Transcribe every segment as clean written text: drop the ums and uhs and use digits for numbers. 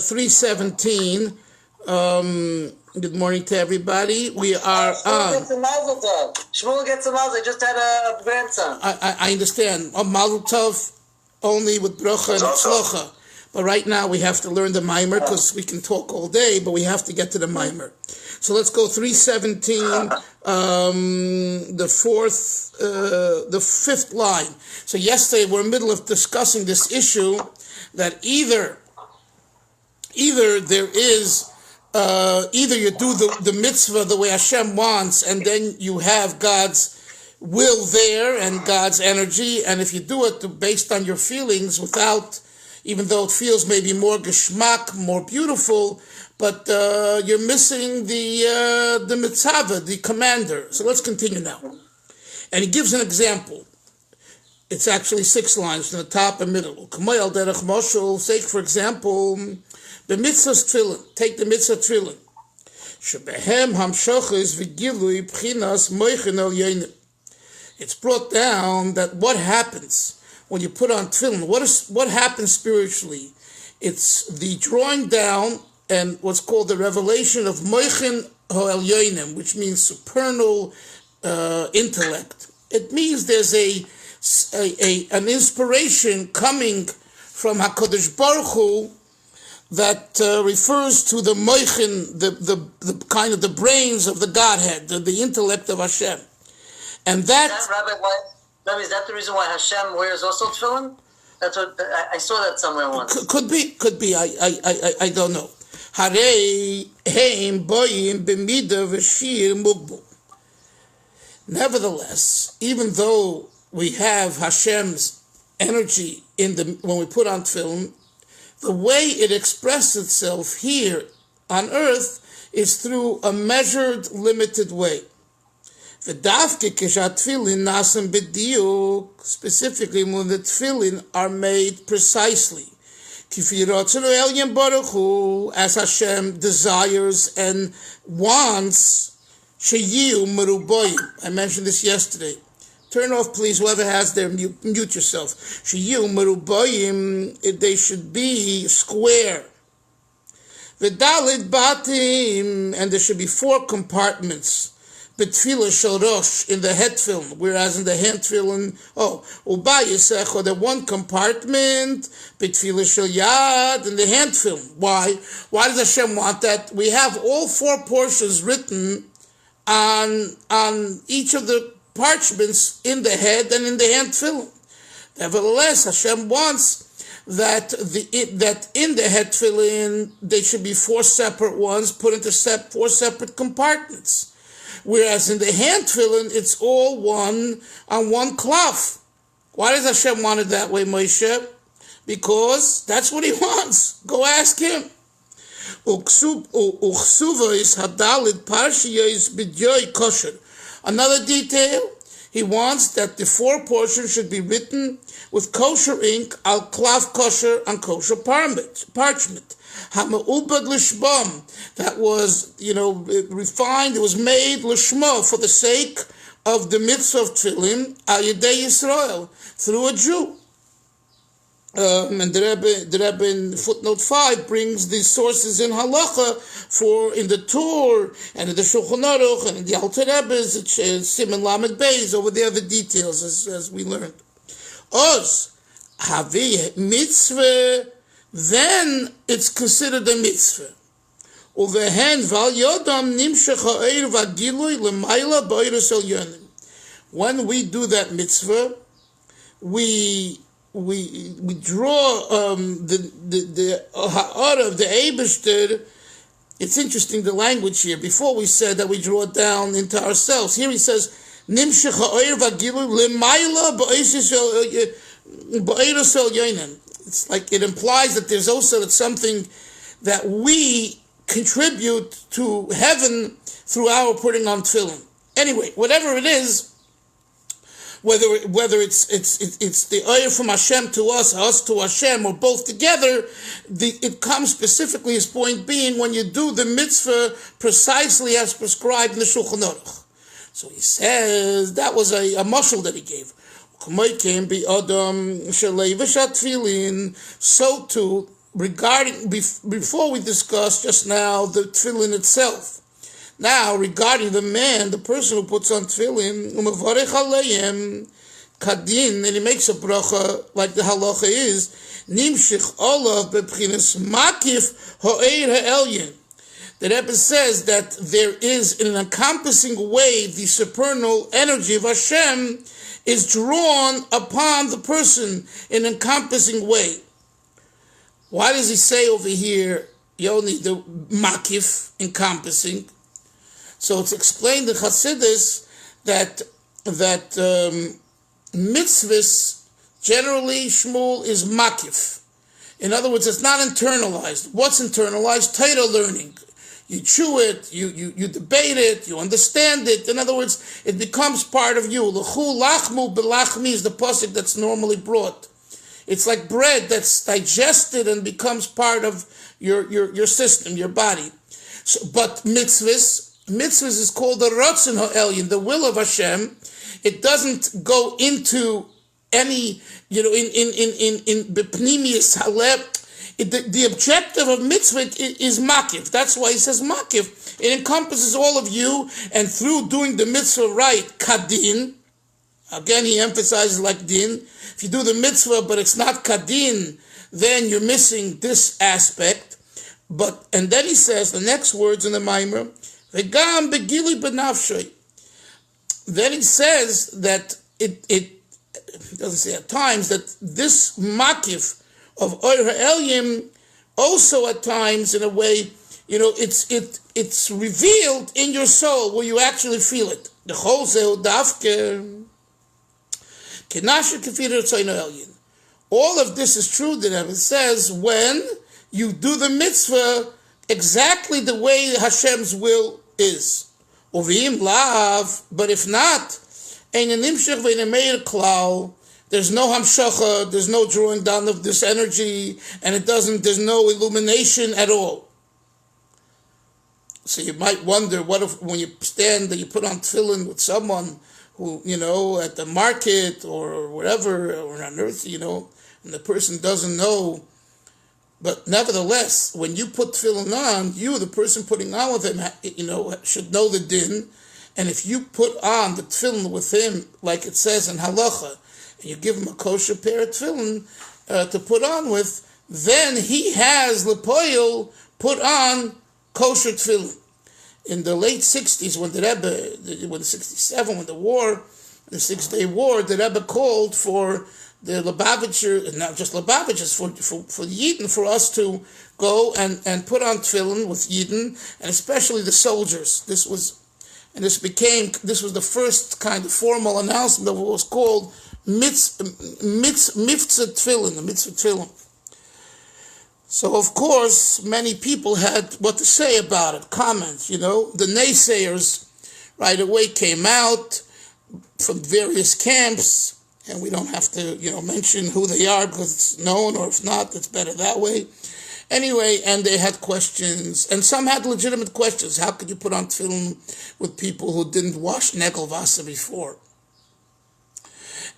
3:17. Good morning to everybody. We are on. Shmuel gets a mazel. I just had a grandson. I understand. A mazel tov only with bracha and tzlocha. But right now we have to learn the Maamar because we can talk all day, but we have to get to the Maamar. So let's go 3:17, the fifth line. So yesterday we're in the middle of discussing this issue that either there is either you do the mitzvah the way Hashem wants, and then you have God's will there and God's energy, and if you do it based on your feelings without, even though it feels maybe more geschmack, more beautiful, but you're missing the mitzvah, the commander. So let's continue now. And he gives an example. It's actually 6 lines from the top and middle. Say, for example, the mitzvah's tefillin. Take the mitzvah tefillin. It's brought down that what happens when you put on tefillin, what happens spiritually? It's the drawing down and what's called the revelation of moichin ha'elyonim, which means supernal intellect. It means there's an inspiration coming from HaKadosh Baruch Hu that refers to the moichin, the kind of the brains of the Godhead, the intellect of Hashem. And that... Rabbi, is that the reason why Hashem wears also tefillin? That's what I saw that somewhere once. Could be. I don't know. Harei heim boyim b'mida v'shir mugbu. Nevertheless, even though we have Hashem's energy when we put on tefillin, the way it expresses itself here on earth is through a measured, limited way. Specifically when the tefillin are made precisely. As Hashem desires and wants. I mentioned this yesterday. Turn off, please, whoever has their mute yourself. They should be square. And there should be 4 compartments. Betfila shorosh in the head tefillin, whereas in the hand tefillin, the 1 compartment, betfila shel yad in the hand tefillin. Why? Why does Hashem want that? We have all 4 portions written on each of the parchments in the head and in the hand tefillin. Nevertheless, Hashem wants that in the head tefillin they should be 4 separate ones put into 4 separate compartments. Whereas in the hand tefillin, it's all one on one cloth. Why does Hashem want it that way, Moshe? Because that's what He wants. Go ask Him. Another detail, He wants that the 4 portions should be written with kosher ink, al cloth kosher, and kosher parchment. Hama'ubad lishbam, that was, refined, it was made lishma, for the sake of the mitzvah of tefillin, al yedei Yisrael, through a Jew. And the Rebbe in footnote 5 brings these sources in halacha in the Tur, and in the Shulchan Aruch, and in the Alter Rebbe's, Siman Lamed Beis, over there, the details, as we learned. Oz, havi mitzvah, then it's considered a mitzvah. When we do that mitzvah, we draw the ha'ara of the Eibishter. It's interesting, the language here. Before we said that we draw it down into ourselves. Here he says, Nimshech ha'oir v'gilu l'mayla ba'eirus el yoinen. It's like it implies that there's also something that we contribute to heaven through our putting on tefillin. Anyway, whatever it is, whether it's the oil from Hashem to us to Hashem, or both together, it comes specifically, his point being, when you do the mitzvah precisely as prescribed in the Shulchan Aruch. So he says that was a mashal that he gave. So too, regarding, before we discussed just now the tefillin itself. Now, regarding the man, the person who puts on tefillin, umevarech aleim kadin, and he makes a bracha like the halacha is, nimshich olav bebchinas makif ho'er ha'elyin. The Rebbe says that there is, in an encompassing way, the supernal energy of Hashem is drawn upon the person in an encompassing way. Why does he say over here, Yoni, the makif, encompassing? So it's explained in Chasidus that mitzvahs, generally, Shmuel, is makif. In other words, it's not internalized. What's internalized? Torah learning. You chew it, you debate it, you understand it. In other words, it becomes part of you. L'chu lachmu b'lachmi is the pasuk that's normally brought. It's like bread that's digested and becomes part of your system, your body. So, but mitzvahs is called the Ratzon Ha'elyon, the will of Hashem. It doesn't go into any, in bepnimius haleb. The objective of mitzvah is makif. That's why he says makif. It encompasses all of you, and through doing the mitzvah right, kadin. Again, he emphasizes like din. If you do the mitzvah, but it's not kadin, then you're missing this aspect. And then he says the next words in the Maamar, v'gam begili b'nafshay. Then he says that it doesn't say at times that this makif of Or Ha'elyon also at times, in a way, it's revealed in your soul where you actually feel it. The whole dafke kenashe kefir Ratzon Ha'elyon. All of this is true, the Rebbe says, when you do the mitzvah exactly the way Hashem's will is. Uvim lav, but if not, ein nimshach ve'ein meir klal. There's no hamshacha, there's no drawing down of this energy, and there's no illumination at all. So you might wonder, what if when you stand and you put on tefillin with someone who, at the market or wherever, or on earth, and the person doesn't know. But nevertheless, when you put tefillin on, you, the person putting on with him, should know the din. And if you put on the tefillin with him, like it says in halacha, and you give him a kosher pair of tefillin to put on with, then he has lepoil put on kosher tefillin. In the late 60s, when the 67, when the 6-day war, the Rebbe called for the Lubavitcher, not just Lubavitchers, for the Yidden, for us to go and put on tefillin with Yidden, and especially the soldiers. This was the first kind of formal announcement of what was called mitzvah tefillin, the mitzvah tefillin. So, of course, many people had what to say about it, comments, The naysayers right away came out from various camps, and we don't have to, mention who they are because it's known, or if not, it's better that way. Anyway, and they had questions, and some had legitimate questions. How could you put on tefillin with people who didn't wash negel vasa before?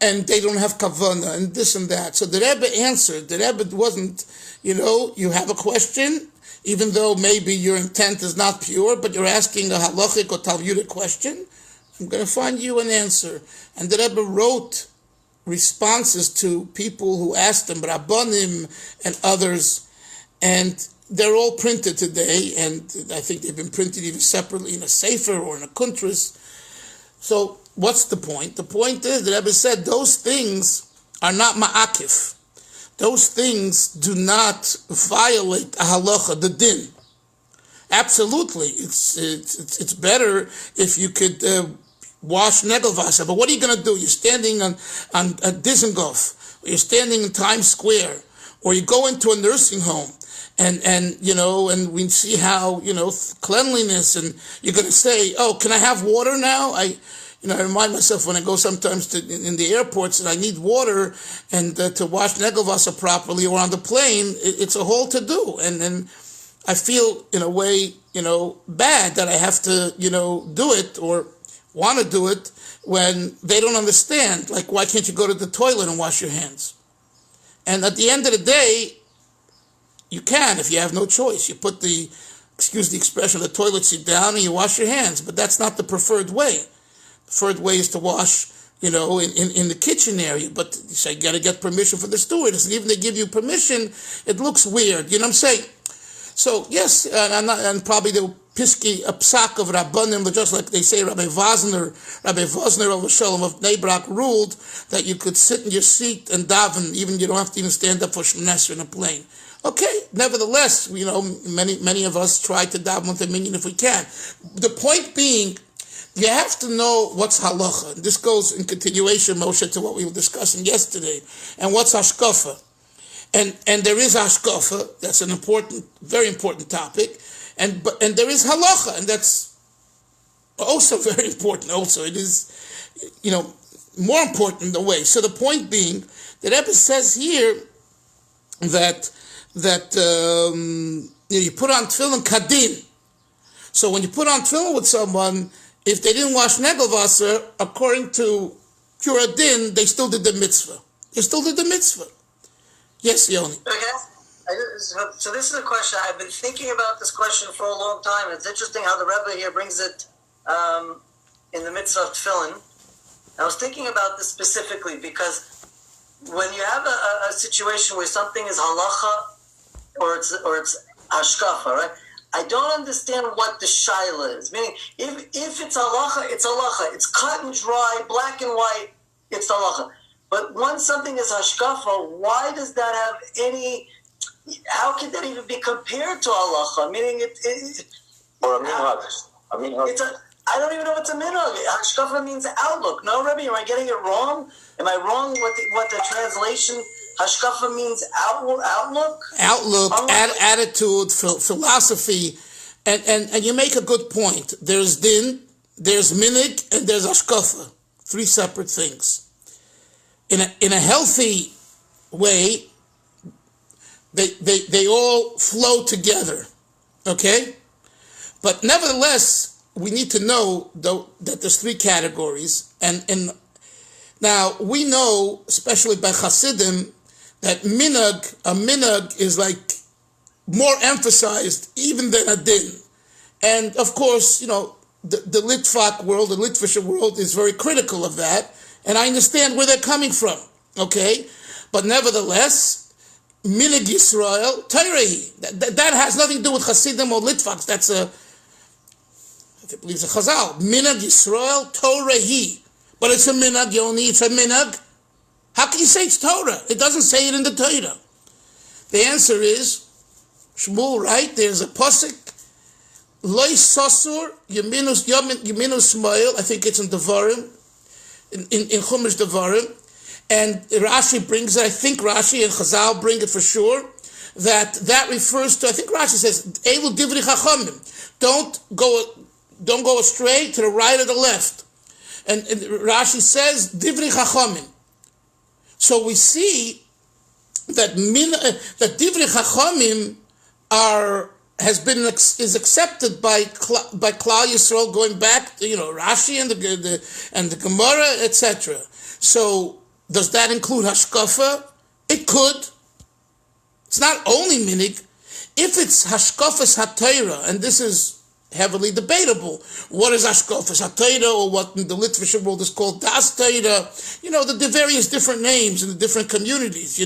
And they don't have kavanah, and this and that. So the Rebbe answered. The Rebbe wasn't, you have a question, even though maybe your intent is not pure, but you're asking a halachic or talmudic question. I'm going to find you an answer. And the Rebbe wrote responses to people who asked him, Rabbanim and others, and they're all printed today, and I think they've been printed even separately in a sefer or in a kuntras. So what's the point? The point is, the Rebbe said, those things are not ma'akif. Those things do not violate a halacha, the din. Absolutely, it's better if you could wash negel vasa. But what are you going to do? You're standing on Dizengoff, or you're standing in Times Square, or you go into a nursing home, and we see how cleanliness, and you're going to say, oh, can I have water now? I remind myself when I go sometimes in the airports and I need water and to wash negel vasa properly, or on the plane, it's a whole to do, and I feel in a way bad that I have to do it or want to do it when they don't understand. Like, why can't you go to the toilet and wash your hands? And at the end of the day, you can if you have no choice. You put the, excuse the expression, the toilet seat down and you wash your hands, but that's not the preferred way. The preferred way is to wash, in the kitchen area, but you say you got to get permission from the stewardess, and even if they give you permission, it looks weird. You know what I'm saying? So yes, and probably the piski a psak of Rabbanim, just like they say, Rabbi Vosner of Shalom of Neibrak ruled that you could sit in your seat and daven, even you don't have to even stand up for Shemoneh Esrei in a plane. Okay, nevertheless, many of us try to daven with a minyan if we can. The point being, you have to know what's halacha. This goes in continuation, Moshe, to what we were discussing yesterday. And what's hashkafa? And there is hashkafa. That's an important, very important topic. And there is halacha, and that's also very important. Also, it is, more important in a way. So the point being, the Rebbe says here that you put on tefillin kadin. So when you put on tefillin with someone, if they didn't wash Negelwasser, according to Pure Din, they still did the mitzvah. Yes, Yoni. Okay. So this is a question. I've been thinking about this question for a long time. It's interesting how the Rebbe here brings it in the Mitzvah of Tefillin. I was thinking about this specifically because when you have a situation where something is halacha or it's hashkafa, right? I don't understand what the shaila is. Meaning, if it's halacha, it's halacha. It's cut and dry, black and white, it's halacha. But once something is hashkafa, why does that have any... How can that even be compared to halacha? Meaning or a minhag. I don't even know what's a minhag. Hashkafa means outlook. No, Rebbe, am I getting it wrong? Am I wrong what the translation hashkafa means outlook? Outlook, attitude, philosophy, and you make a good point. There's din, there's minig, and there's hashkafa. 3 separate things. In a healthy way, they all flow together, okay? But nevertheless, we need to know though that there's 3 categories, and now we know, especially by Chasidim, that a minhag is like more emphasized even than a din. And of course, the Litvak world, the Litvische world is very critical of that, and I understand where they're coming from, okay? But nevertheless, minhag Yisrael, Torah, that has nothing to do with Chasidim or Litvaks. That's I believe it's a Chazal. Minhag Yisrael, Torah. But it's a minhag, Yoni, it's a minhag. How can you say it's Torah? It doesn't say it in the Torah. The answer is, Shmuel, right? There's a pasuk, Loi Sosur, Yeminu Smoil, I think it's in Devarim, in Chumash Devarim, and Rashi brings it, I think Rashi and Chazal bring it for sure, that refers to, I think Rashi says, Elu Divri Chachamim, don't go astray to the right or the left. And Rashi says, Divri Chachamim. So we see that Divri Chachamim is accepted by Klal Yisrael, going back to Rashi and the Gemara, etc. So does that include hashkafa? It could. It's not only minhag. If it's hashkafas haTorah, and this is heavily debatable, what is hashkafas haTorah, or what in the Litvische world is called das Torah, the various different names in the different communities,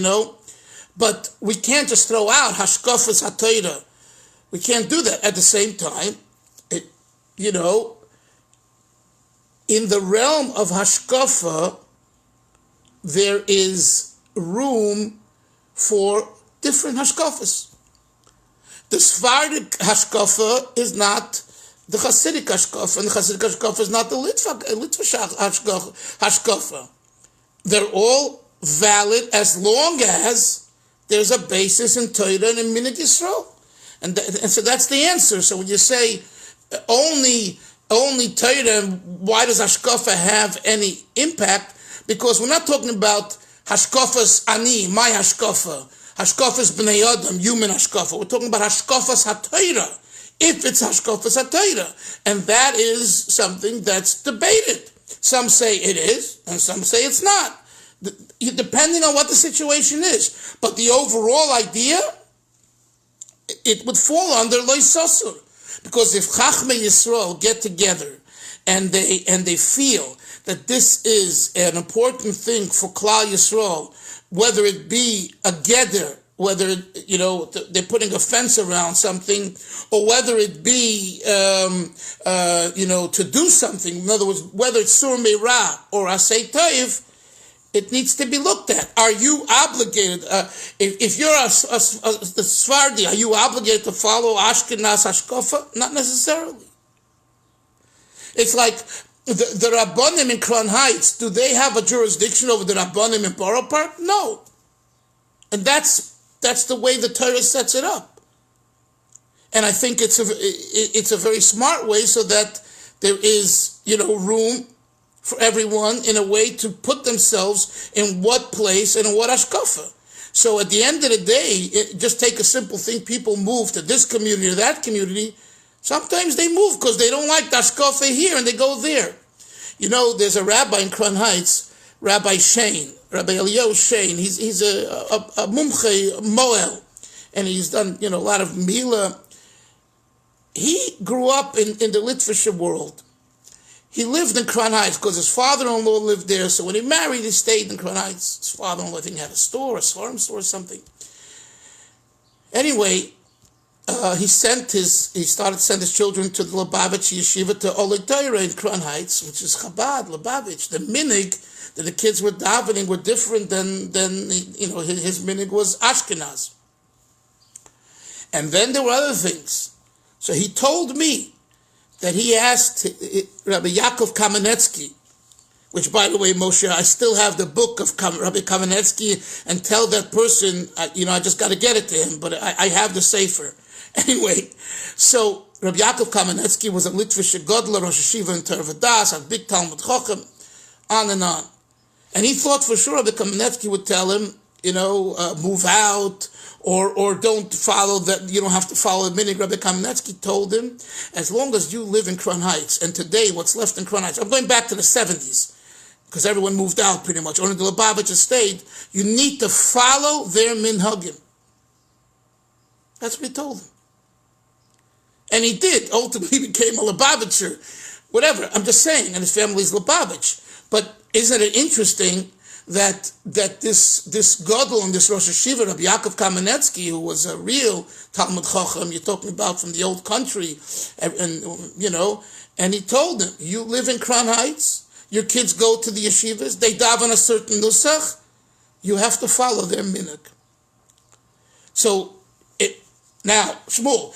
But we can't just throw out hashkafas haTorah. We can't do that. At the same time, in the realm of hashkafa, there is room for different hashkafas. The Sephardic hashkafa is not the Hasidic hashkafa, and the Hasidic hashkafa is not the Litvish hashkafa. They're all valid as long as there's a basis in Torah and in minhag Yisrael. And so that's the answer. So when you say only Torah, why does hashkafa have any impact? Because we're not talking about hashkafas ani, my hashkafa, hashkafas b'nei adam, human hashkafa. We're talking about hashkafas haTorah, if it's hashkafas haTorah. And that is something that's debated. Some say it is, and some say it's not, depending on what the situation is. But the overall idea it would fall under Lo Sasur. Because if Chachmei Yisrael get together and they feel that this is an important thing for Klal Yisrael, whether it be a geder, whether they're putting a fence around something, or whether it be to do something. In other words, whether it's Sur Meirah or Asay Toiv, it needs to be looked at. Are you obligated? If you're a Sfardi, are you obligated to follow Ashkenaz Hashkafa? Not necessarily. It's like the Rabbanim in Crown Heights. Do they have a jurisdiction over the Rabbanim in Borough Park? No. And that's the way the Torah sets it up. And I think it's a very smart way, so that there is room for everyone in a way to put themselves in what place and in what ashkafa. So at the end of the day, just take a simple thing. People move to this community or that community. Sometimes they move because they don't like the ashkafa here and they go there. There's a rabbi in Crown Heights, Rabbi Elio Shane. He's a mumche moel, and he's done a lot of mila. He grew up in the Litvische world. He lived in Crown Heights because his father-in-law lived there. So when he married, he stayed in Crown Heights. His father-in-law, I think, had a store, a farm store or something. Anyway, he started to send his children to the Lubavitch Yeshiva to Olei Torah in Crown Heights, which is Chabad, Lubavitch. The minig that the kids were davening were different than his minig was Ashkenaz. And then there were other things. So he told me that he asked Rabbi Yaakov Kamenetsky, which, by the way, Moshe, I still have the book of Rabbi Kamenetsky, and tell that person, I just got to get it to him, but I have the sefer. Anyway, so Rabbi Yaakov Kamenetsky was a Litvische Godler, Rosh Hashiva in Tervadas, a big Talmud Chochem, on and on. And he thought for sure Rabbi Kamenetsky would tell him, move out, or don't follow that. You don't have to follow the minig. Rabbi Kamenetsky told him, as long as you live in Crown Heights, and today what's left in Crown Heights, I'm going back to the 70s, because everyone moved out pretty much. Only the Lubavitch stayed. You need to follow their minhagim. That's what he told him. And he did. Ultimately became a Lubavitcher. Whatever. I'm just saying, and his family's Lubavitch. But isn't it interesting that this Gadol and this Rosh Hashiva, Rabbi Yaakov Kamenetsky, who was a real Talmud Chacham, you're talking about from the old country, and he told him, you live in Crown Heights, your kids go to the yeshivas, they daven a certain nusach, you have to follow their minhag. So, now, Shmuel,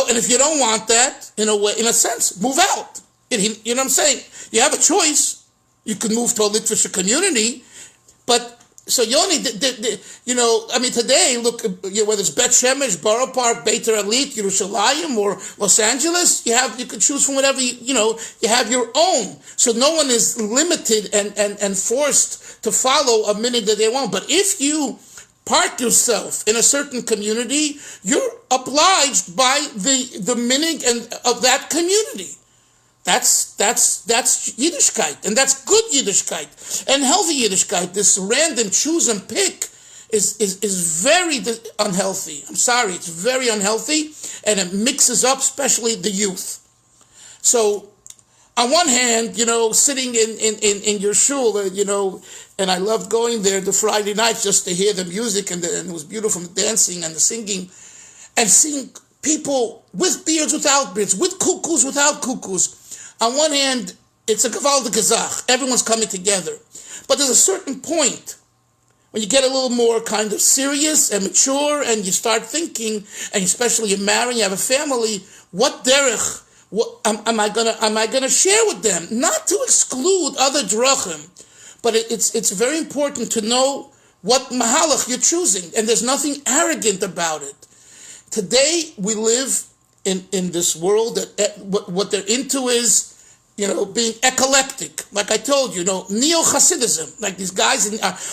and if you don't want that, in a sense, move out. You know what I'm saying? You have a choice. You can move to a Litvische community, but so Yoni, today, look, whether it's Bet Shemesh, Borough Park, Beit Alit, Yerushalayim, or Los Angeles, you can choose from whatever you have your own. So no one is limited and forced to follow a minhag that they want. But if you park yourself in a certain community, you're obliged by the minhag of that community. That's Yiddishkeit, and that's good Yiddishkeit and healthy Yiddishkeit. This random choose and pick is very unhealthy. I'm sorry, it's very unhealthy, and it mixes up, especially the youth. So, on one hand, sitting in your shul, and I loved going there the Friday nights just to hear the music, and it was beautiful, the dancing and the singing, and seeing people with beards, without beards, with cuckoos, without cuckoos. On one hand, it's a Gavaldik Gazach. Everyone's coming together. But there's a certain point when you get a little more kind of serious and mature, and you start thinking, and especially you're married, you have a family, what derech am I gonna share with them? Not to exclude other drachim, but it's very important to know what mahalach you're choosing, and there's nothing arrogant about it. Today we live in this world that what they're into is, being eclectic. Like I told you, neo-Chasidism, like these guys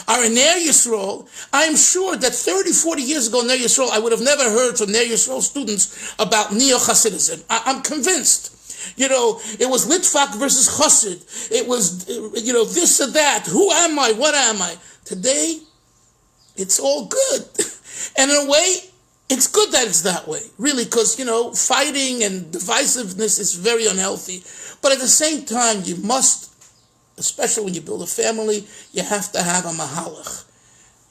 are in Ner Yisrael. I'm sure that 30, 40 years ago in Ner Yisrael, I would have never heard from Ner Yisrael students about neo-Chasidism. I'm convinced. It was Litvak versus Chassid. It was, this or that. Who am I? What am I? Today, it's all good. And in a way, It's good that it's that way, really, because, fighting and divisiveness is very unhealthy. But at the same time, you must, especially when you build a family, you have to have a mahalach.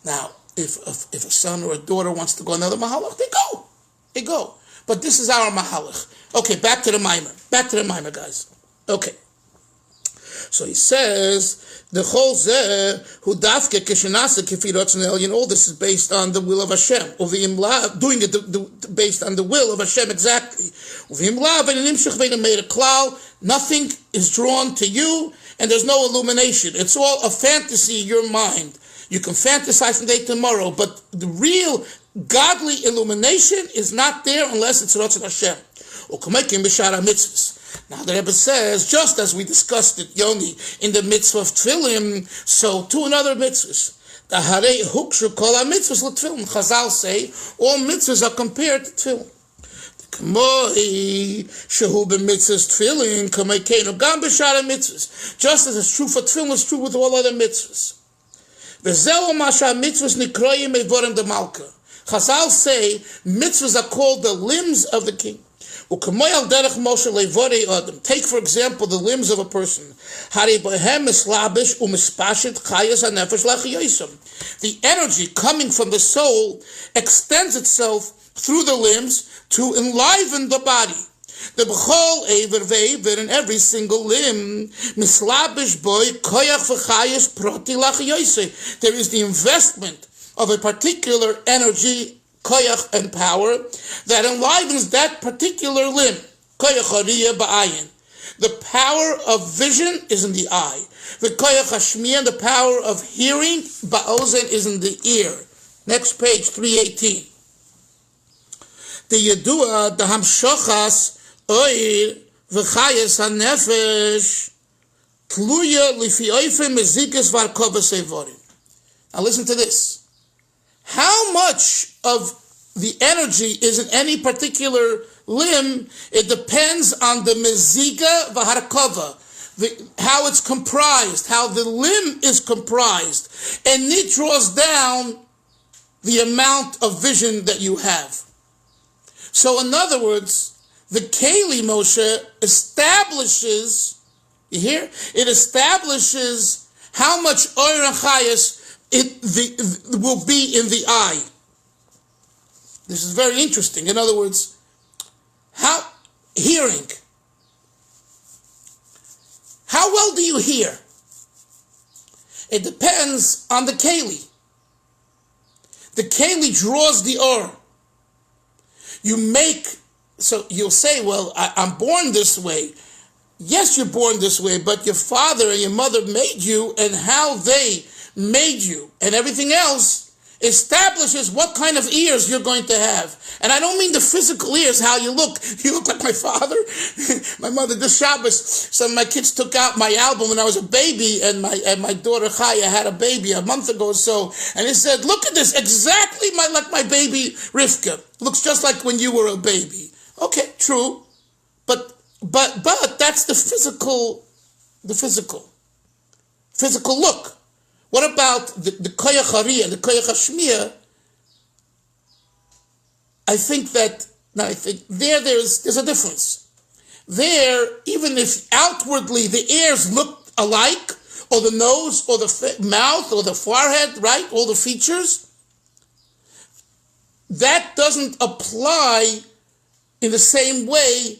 Now, if a son or a daughter wants to go another mahalach, they go. But this is our mahalach. Okay, back to the Maamar, guys. Okay. So he says, the whole who dafke kishenasa kifirotz elyon. All this is based on the will of Hashem. Doing it based on the will of Hashem exactly. Nothing is drawn to you, and there's no illumination. It's all a fantasy in your mind. You can fantasize from day to tomorrow, but the real godly illumination is not there unless it's Ratzon Hashem. Now the Rebbe says, just as we discussed it, Yoni, in the mitzvah of tefillin, so to another mitzvahs. The harei hukshu kol ha-mitzvahs l'tefillin. Chazal say, all mitzvahs are compared to tefillin. K'moi shehu b'mitzvahs tefillin, k'moi keinu gam b'shar ha-mitzvahs. Just as it's true for tefillin, it's true with all other mitzvahs. V'zeu ma sha-mitzvahs nikroyim evorim de malka. Chazal say, mitzvahs are called the limbs of the king. Take, for example, the limbs of a person. The energy coming from the soul extends itself through the limbs to enliven the body. The b'chol eiver ve'eiver, in every single limb, there is the investment of a particular energy, koyach, and power that enlivens that particular limb. Koyach hariyah ba'ayin. The power of vision is in the eye. The koyach hashmiya, the power of hearing, ba'ozen, is in the ear. Next page, 318. The yedua, the hamshochas, oir, v'chayas hanefesh, tluya lifi oife mezikas varkovas evorim. Now listen to this. How much of the energy is in any particular limb, it depends on the meziga v'harakova, how it's comprised, how the limb is comprised, and it draws down the amount of vision that you have. So in other words, the Keli Moshe establishes, you hear? It establishes how much oir and chayas it will be in the eye. This is very interesting. In other words, hearing. How well do you hear? It depends on the keli. The keli draws the or. So you'll say, well, I'm born this way. Yes, you're born this way, but your father and your mother made you, and how they made you and everything else establishes what kind of ears you're going to have. And I don't mean the physical ears, how you look. You look like my father. My mother, this Shabbos, some of my kids took out my album when I was a baby, and my daughter Chaya had a baby a month ago or so, and it said, look at this, exactly like my baby Rivka. Looks just like when you were a baby. Okay, true. But that's the physical look. What about the koyach hariyah, the koyach hashmiya? I think there's a difference. There, even if outwardly the ears look alike, or the nose, or the mouth, or the forehead, right, all the features, that doesn't apply in the same way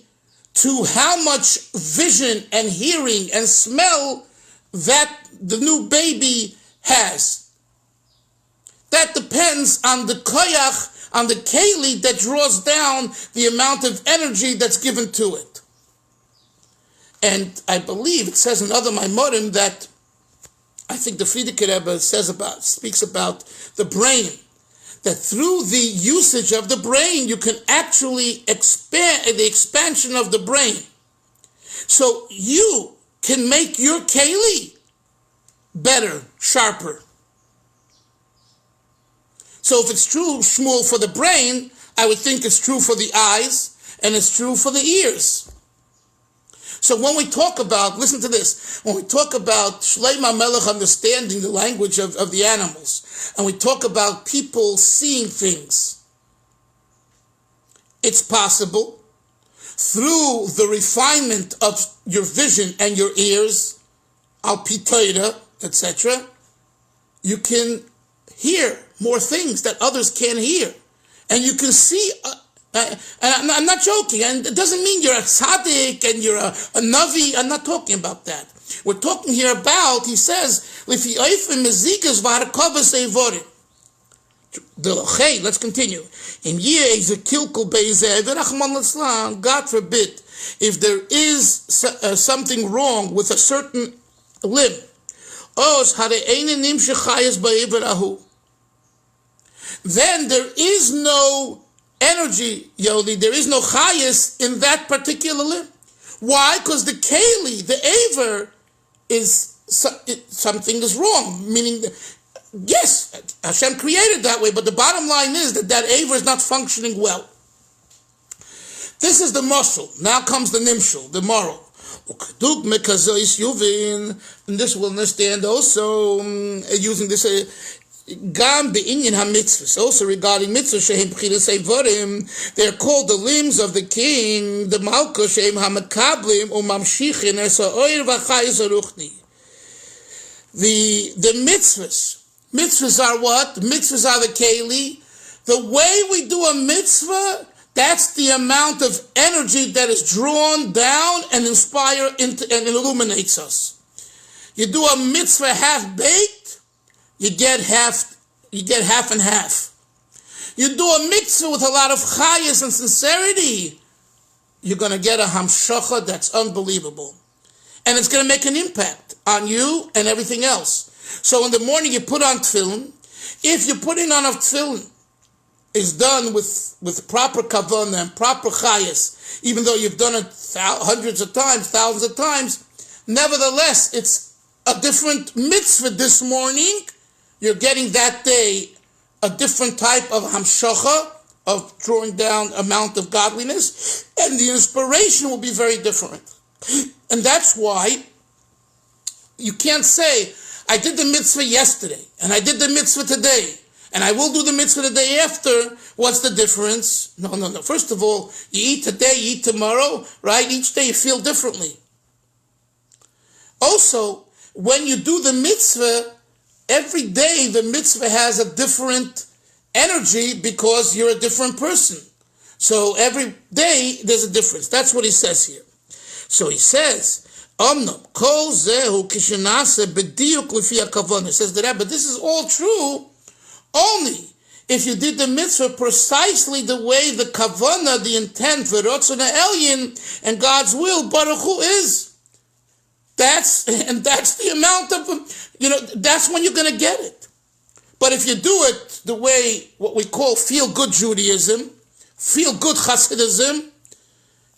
to how much vision and hearing and smell that the new baby has. That depends on the koyach, on the keli that draws down the amount of energy that's given to it. And I believe it says in other Maimorim that, I think the Frierdiker Rebbe speaks about the brain, that through the usage of the brain, you can actually expand the expansion of the brain. So you can make your keli better, sharper. So if it's true, Shmuel, for the brain, I would think it's true for the eyes, and it's true for the ears. So when we talk about, listen to this, when we talk about Shleima Melech understanding the language of the animals, and we talk about people seeing things, it's possible through the refinement of your vision and your ears, al pitoida, etc., you can hear more things that others can't hear. And you can see, and I'm not joking, and it doesn't mean you're a tzaddik and you're a navi. I'm not talking about that. We're talking here about, he says, let's continue. God forbid, if there is something wrong with a certain limb, then there is no energy, Yoli, there is no chayas in that particular limb. Why? Because the keli, the aver, is something is wrong. Meaning, yes, Hashem created that way, but the bottom line is that aver is not functioning well. This is the muscle. Now comes the nimshul, the moral. And this will understand also using this. Gam be'inyan ha-mitzvahs, also regarding mitzvahs, shehem b'chilas eivarim, they're called the limbs of the king, the malka, shehem ha-makablim, or mamshichin, es ha'oir v'chayis haruchni. The mitzvahs are what? Mitzvahs are the keli. The way we do a mitzvah, that's the amount of energy that is drawn down and inspire into and illuminates us. You do a mitzvah half-baked, you get half and half. You do a mitzvah with a lot of chayas and sincerity, you're going to get a hamshacha that's unbelievable. And it's going to make an impact on you and everything else. So in the morning you put on tefillin. If you're putting on a tefillin is done with proper kavanah and proper chayas, even though you've done it hundreds of times, thousands of times, nevertheless, it's a different mitzvah this morning. You're getting that day a different type of hamshacha, of drawing down amount of godliness, and the inspiration will be very different. And that's why you can't say, I did the mitzvah yesterday, and I did the mitzvah today, and I will do the mitzvah the day after. What's the difference? No. First of all, you eat today, you eat tomorrow, right? Each day you feel differently. Also, when you do the mitzvah, every day the mitzvah has a different energy because you're a different person. So every day there's a difference. That's what he says here. So he says, says the Rebbe, but this is all true only if you did the mitzvah precisely the way the kavanah, the intent, v'rotzon ha'elyin, and God's will, Baruch Hu, is. That's the amount of, that's when you're going to get it. But if you do it the way, what we call feel-good Judaism, feel-good Chasidusism,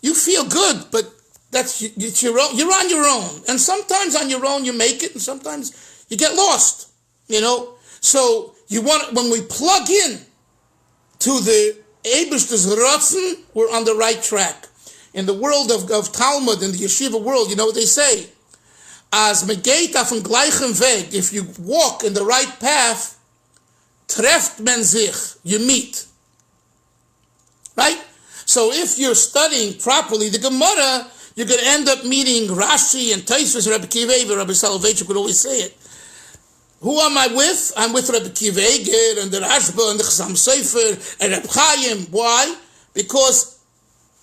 you feel good, but you're on your own. And sometimes on your own you make it, and sometimes you get lost, So when we plug in to the Eibishter's Ratzon, we're on the right track. In the world of Talmud, in the yeshiva world, you know what they say? As megeit auf dem gleichen Weg, if you walk in the right path, trefft men sich, you meet. Right? So if you're studying properly the Gemara, you're going to end up meeting Rashi and Tosfos, Rabbi Kiva, Rabbi Soloveitchik would always say it. Who am I with? I'm with Rabbi Kiva and the Rashba and the Chazam Sofer and Rabbi Chaim. Why? Because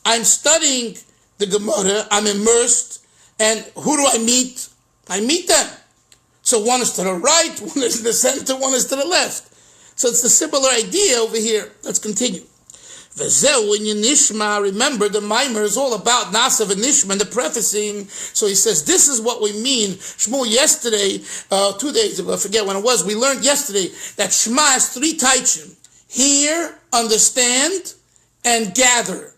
I'm studying the Gemara, I'm immersed, and who do I meet? I meet them. So one is to the right, one is in the center, one is to the left. So it's the similar idea over here. Let's continue. Remember, the Maamar is all about Nasav and Nishma and the prefacing. So he says, this is what we mean. Shmuel yesterday, 2 days ago, I forget when it was, we learned yesterday that Shema has 3 taichim. Hear, understand, and gather.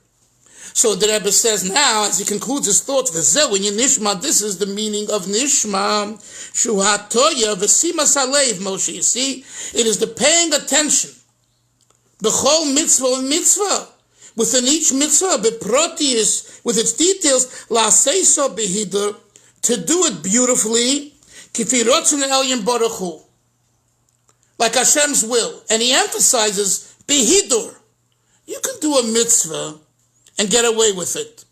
So the Rebbe says now, as he concludes his thoughts, this is the meaning of Nishma. Shuhatoya v'simas halev, Moshe. You see, it is the paying attention. B'chol mitzvah and mitzvah. Within each mitzvah, beprotius, with its details, la'aseiso behidur, to do it beautifully, kifi rotzon elyon baruch hu, like Hashem's will. And he emphasizes behidur. you can do a mitzvah and get away with it.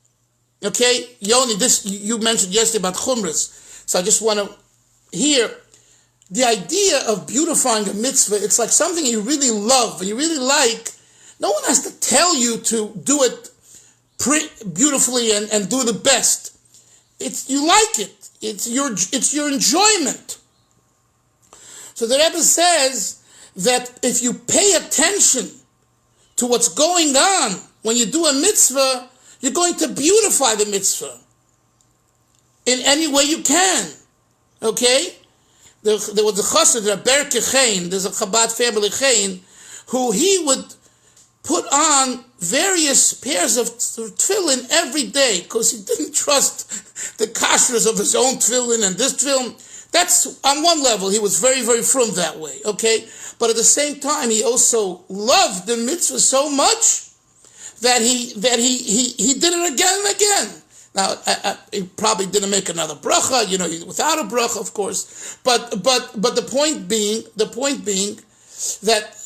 Okay? Yoni, this you mentioned yesterday about chumras. So I just want to hear the idea of beautifying a mitzvah. It's like something you really love and you really like. No one has to tell you to do it beautifully and do the best. You like it. It's your enjoyment. So the Rebbe says that if you pay attention to what's going on when you do a mitzvah, you're going to beautify the mitzvah in any way you can. Okay? There was a chassid, Rabbi Chaim, there's a Chabad family Chaim, who he would put on various pairs of tefillin every day because he didn't trust the kashrus of his own tefillin and this tefillin. That's, on one level, he was very, very frum that way, okay? But at the same time, he also loved the mitzvah so much that he did it again and again. Now, he probably didn't make another bracha, without a bracha, of course. But the point being that,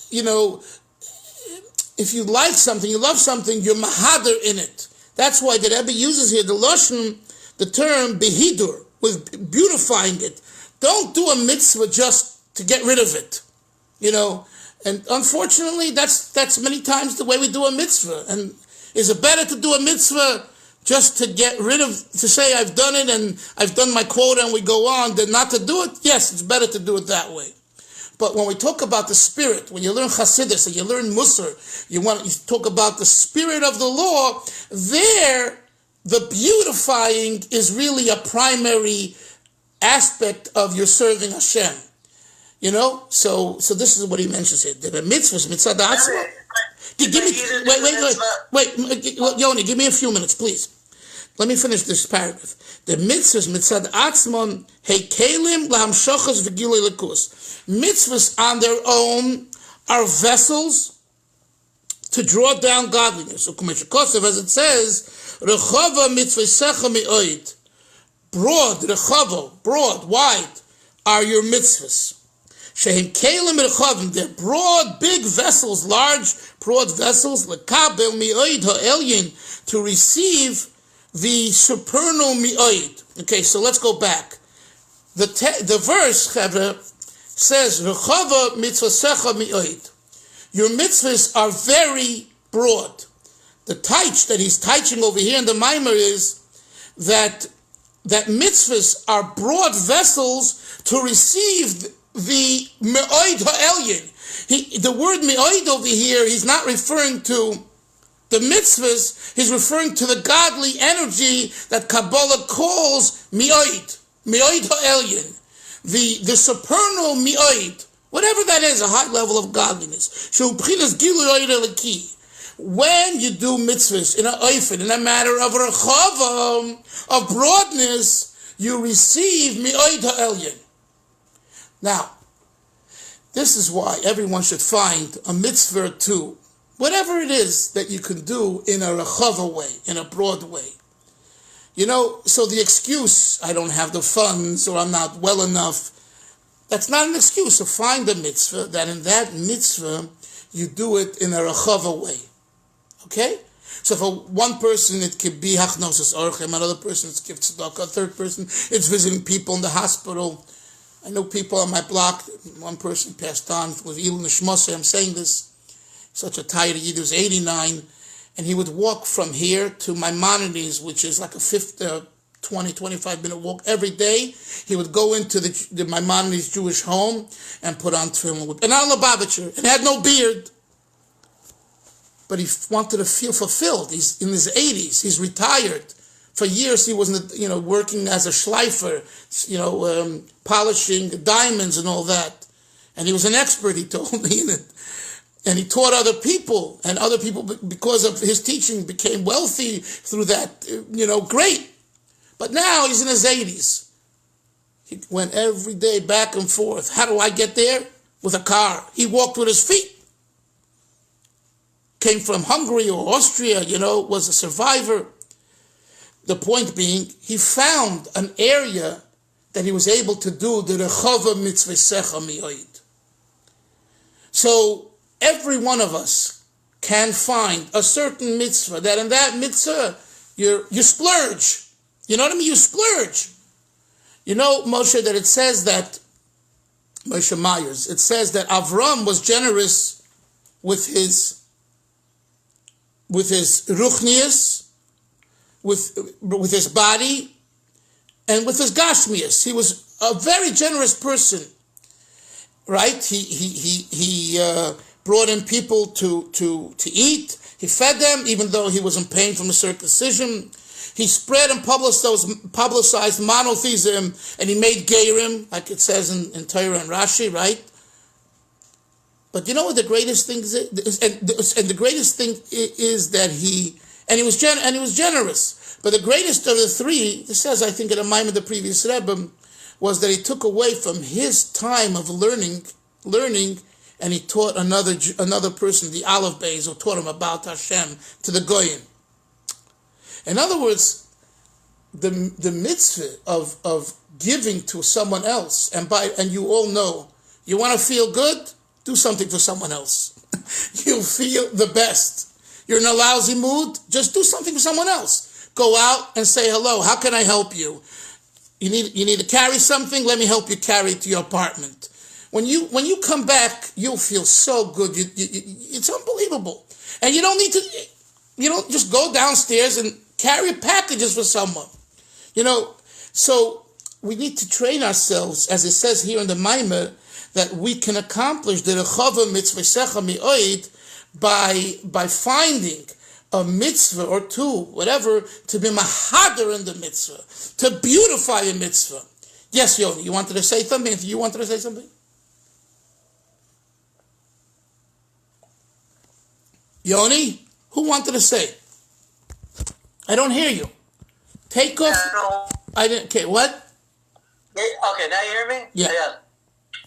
if you like something, you love something, you're mahader in it. That's why the Rebbe uses here the term behidur, with beautifying it. Don't do a mitzvah just to get rid of it, And unfortunately, that's many times the way we do a mitzvah. And is it better to do a mitzvah just to get rid of, to say I've done it and I've done my quota and we go on, than not to do it? Yes, it's better to do it that way. But when we talk about the spirit, when you learn Chasidus and you learn Musar, you talk about the spirit of the law, there, the beautifying is really a primary aspect of your serving Hashem. So this is what he mentions here. The mitzvahs, mitzvah da'atzma. Wait, Yoni, give me a few minutes, please. Let me finish this paragraph. The mitzvahs, mitzvah atzmon, hekelim lahamshachas v'gilui lekus. Mitzvahs on their own are vessels to draw down godliness. So, as it says, rechava mitzvah mi'oid. Broad, rechava, broad, wide, are your mitzvahs. Shehem kelim rechavim, they're broad, big vessels, large, broad vessels, lekabel mi'oid ha'elyin, to receive the supernal mi'oid. Okay, so let's go back. The verse, Chavre, says, rechava mitzvasecha mi'oid. Your mitzvahs are very broad. The taich that he's taiching over here in the Maamar is that mitzvahs are broad vessels to receive the me'oid ha'elyin. The word me'oid over here, he's not referring to the mitzvahs, he's referring to the godly energy that Kabbalah calls me'oid ha'elyin. The supernal mi'oid, whatever that is, a high level of godliness. When you do mitzvahs in a oifid, in a matter of rechavam, of broadness, you receive mi'oid ha'elyin. Now, this is why everyone should find a mitzvah too, whatever it is that you can do in a rechava way, in a broad way. So the excuse, I don't have the funds or I'm not well enough, that's not an excuse. So find a mitzvah, that in that mitzvah, you do it in a rechava way. Okay? So for one person, it could be hachnosis orchem, another person it's give tzedakah, a third person it's visiting people in the hospital. I know people on my block, one person passed on with Ilu Nishmose, I'm saying this, such a tired Yid, he was 89, and he would walk from here to Maimonides, which is like a 25 minute walk every day. He would go into the Maimonides Jewish home and put on tefillin, and on Lubavitcher, and had no beard. But he wanted to feel fulfilled. He's in his 80s, he's retired. For years he wasn't, working as a schleifer, polishing diamonds and all that. And he was an expert, he told me, in it. And he taught other people, and other people, because of his teaching, became wealthy through that, great. But now he's in his 80s. He went every day back and forth. How do I get there? With a car. He walked with his feet. Came from Hungary or Austria, was a survivor. The point being, he found an area that he was able to do the rechava mitzvah secha mi'oid. So every one of us can find a certain mitzvah, that in that mitzvah you splurge. You know what I mean? You splurge. You know, Moshe, that it says that, Moshe Myers, it says that Avram was generous with his ruchnius, with his body, and with his gashmius. He was a very generous person, right? He brought in people to eat. He fed them, even though he was in pain from a circumcision. He spread and publicized monotheism, and he made gerim, like it says in Torah and Rashi, right? But you know what the greatest thing is? And the greatest thing is that he was generous. But the greatest of the three, this says, I think, in a Maamar of the previous Rebbe, was that he took away from his time of learning, and he taught another person, the Aleph Beis, who taught him about Hashem to the Goyim. In other words, the mitzvah of giving to someone else, and you all know, you want to feel good, do something for someone else. You'll feel the best. You're in a lousy mood, just do something for someone else. Go out and say hello. How can I help you? You need to carry something? Let me help you carry it to your apartment. When you come back, you'll feel so good. It's unbelievable. And you don't just go downstairs and carry packages for someone. So we need to train ourselves, as it says here in the Maamar, that we can accomplish the Rechava Mitzvah Mi'oid by finding a mitzvah or two, whatever, to be mahader in the mitzvah, to beautify a mitzvah. Yes, Yoni, you wanted to say something? You wanted to say something? Yoni, who wanted to say? I don't hear you. Take off. I didn't. Okay, what? Okay, now you hear me? Yeah.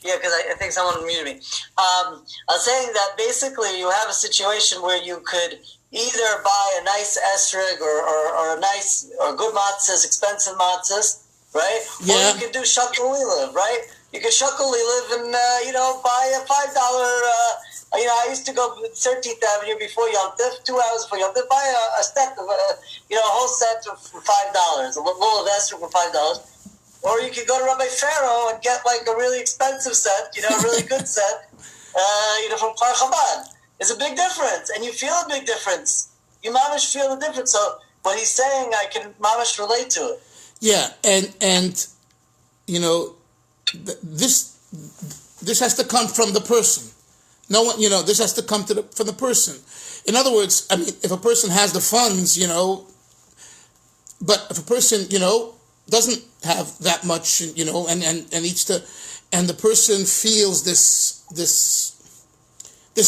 Yeah, because I think someone muted me. I was saying that basically you have a situation where you could either buy a nice esrog or a nice or good matzahs, expensive matzahs, right? Yeah. Or you could do shakal lilav, right? You could shakal lilav and buy a $5. I used to go to 13th Avenue before Yom Tif, 2 hours before Yom Tif, buy a stack of a whole set for $5, a little of esrog for $5. Or you could go to Rabbi Pharaoh and get like a really expensive set, a really good set, from Kfar Chabad. There's a big difference, and you feel a big difference. You mamish feel the difference. So what he's saying, I can mamish relate to it. Yeah, and this has to come from the person. No one, this has to come from the person. In other words, I mean, if a person has the funds, but if a person, doesn't have that much, and needs to, and the person feels this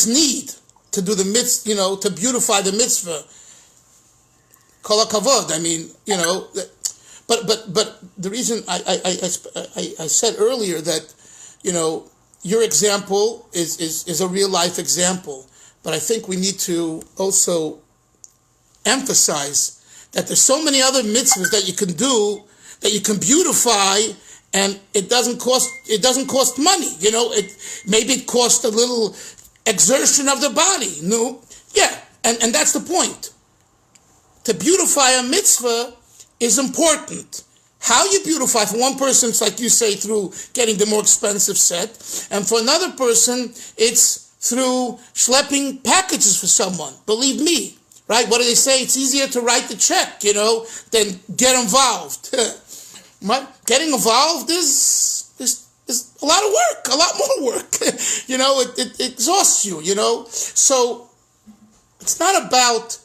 need to do the mitzvah, to beautify the mitzvah. Kol hakavod. I mean, but the reason I said earlier that, your example is a real life example, but I think we need to also emphasize that there's so many other mitzvahs that you can do, that you can beautify, and it doesn't cost money. Maybe it costs a little exertion of the body. No, yeah, and that's the point. To beautify a mitzvah is important. How you beautify, for one person, it's like you say, through getting the more expensive set, and for another person, it's through schlepping packages for someone. Believe me, right? What do they say? It's easier to write the check, than get involved. Getting involved is a lot of work, a lot more work. It exhausts you. So it's not about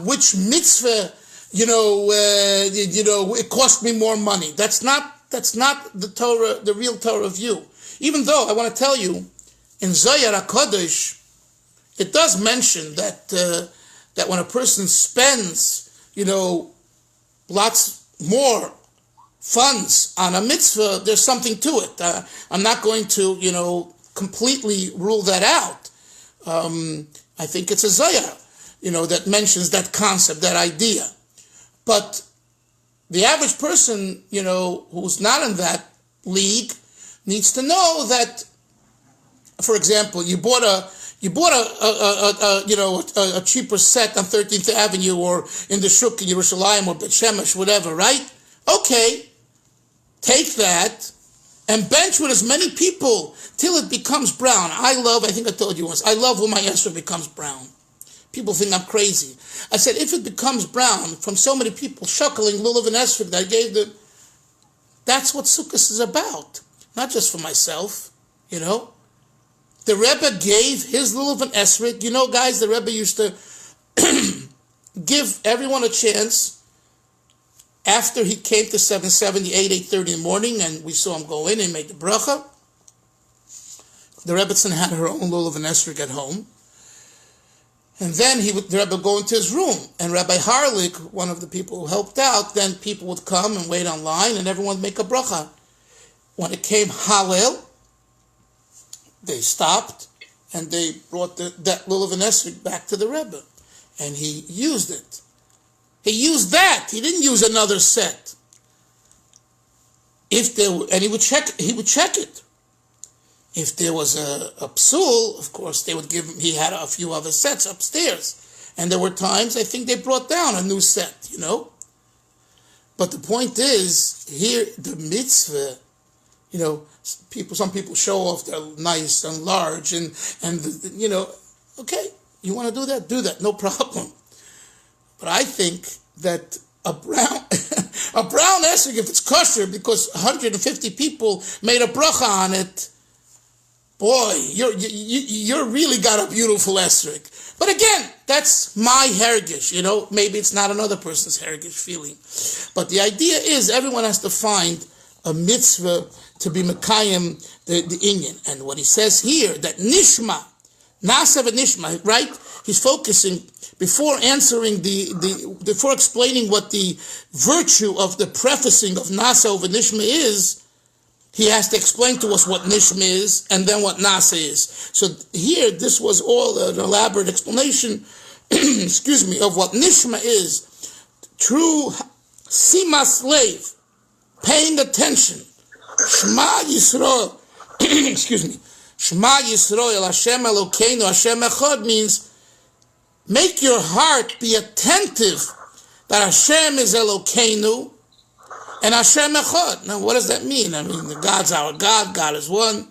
which mitzvah. It cost me more money. That's not the Torah, the real Torah view. Even though I want to tell you, in Zohar HaKadosh, it does mention that when a person spends, lots more funds on a mitzvah, there's something to it. I'm not going to, completely rule that out. I think it's a Zohar, that mentions that concept, that idea. But the average person, who's not in that league, needs to know that, for example, you bought You bought a cheaper set on 13th Avenue or in the Shuk in Yerushalayim or Bet Shemesh, whatever, right? Okay, take that and bench with as many people till it becomes brown. I think I told you once, I love when my esrog becomes brown. People think I'm crazy. I said, if it becomes brown from so many people shuckling lulav and esrog that I gave them, that's what Sukkot is about. Not just for myself, The Rebbe gave his lulav and esrog. Guys, the Rebbe used to give everyone a chance. After he came to 778, 8:30 in the morning, and we saw him go in and make the bracha, the Rebbetzin had her own lulav and esrog at home. And then the Rebbe would go into his room, and Rabbi Harlik, one of the people who helped out, then people would come and wait online, and everyone would make a bracha. When it came Hallel, they stopped, and they brought that lulav and esrog back to the Rebbe, and he used it. He used that. He didn't use another set. He would check it. If there was a psul, of course, they would give him. He had a few other sets upstairs, and there were times I think they brought down a new set. But the point is here the mitzvah. Some people show off they're nice and large, and okay, you want to do that, no problem. But I think that a brown esrog, if it's kosher, because 150 people made a bracha on it, boy, you're really got a beautiful esrog. But again, that's my hergish. Maybe it's not another person's hergish feeling. But the idea is everyone has to find a mitzvah to be mekayim the inyan. And what he says here, that nishma, nasav and nishma, right? He's focusing. Before answering before explaining what the virtue of the prefacing of Nasa over Nishma is, he has to explain to us what Nishma is and then what Nasa is. So here, this was all an elaborate explanation, of what Nishma is. True Sima slave, paying attention. Shema Yisrael, Shema Yisrael, Hashem Elokeinu, Hashem Echad means make your heart be attentive that Hashem is Elokeinu and Hashem Echad. Now, what does that mean? I mean, God's our God, God is one.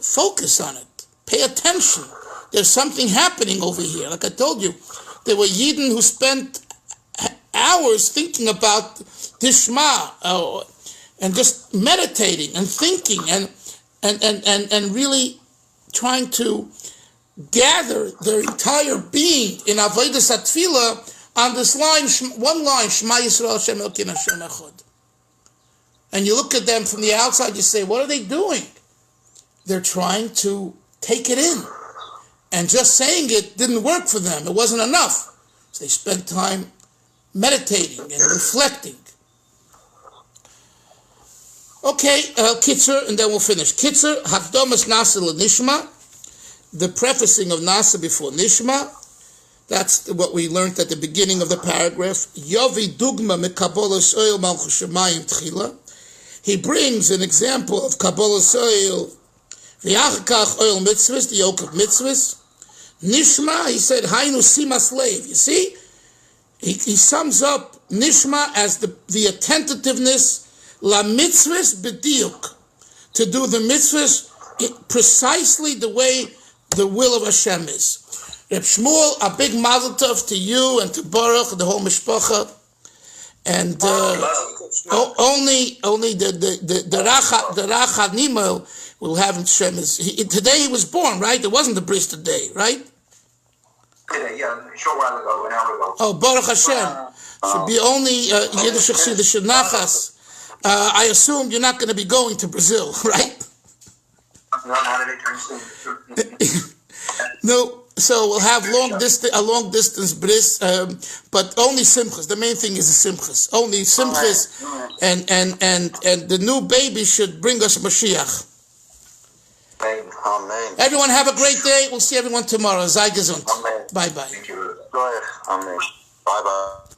Focus on it. Pay attention. There's something happening over here. Like I told you, there were Yidden who spent hours thinking about Tishma and just meditating and thinking and really trying to gather their entire being in Avodas Atfila on this line, one line, Shema Yisrael Hashem Elokeinu Hashem Echad. And you look at them from the outside, you say, what are they doing? They're trying to take it in. And just saying it didn't work for them. It wasn't enough. So they spent time meditating and reflecting. Okay, Kitzer, and then we'll finish. Kitzer, Hakdomas Nasa L'Nishma, the prefacing of Nasa before Nishma. That's what we learned at the beginning of the paragraph. Yovi Dugma Mekabolos Oil Malchus Shemayim Tchila. He brings an example of Kabbalas Oil, V'yachakach Oil Mitzvahs, the yoke of Mitzvahs. Nishma, he said, Hainu Sima slave. You see? He sums up Nishma as the attentiveness, La Mitzvahs B'diuk, to do the Mitzvahs precisely the way the will of Hashem is. Reb Shmuel, a big mazel tov to you and to Baruch, the whole mishpacha. And only the Racha Nimel will have in Shem. Today he was born, right? It wasn't the bris today, right? Today, yeah, a short while ago, an hour ago. Oh, Baruch Hashem. Should be only Yiddish Chasidus Nachas. I assume you're not going to be going to Brazil, right? No, not anytime soon. No. So we'll have a long distance bris, but only simchas. The main thing is the simchas. Only simchas, and the new baby should bring us Mashiach. Amen. Everyone have a great day. We'll see everyone tomorrow. Sei gesund. Amen. Bye bye. Thank you. Amen. Bye bye.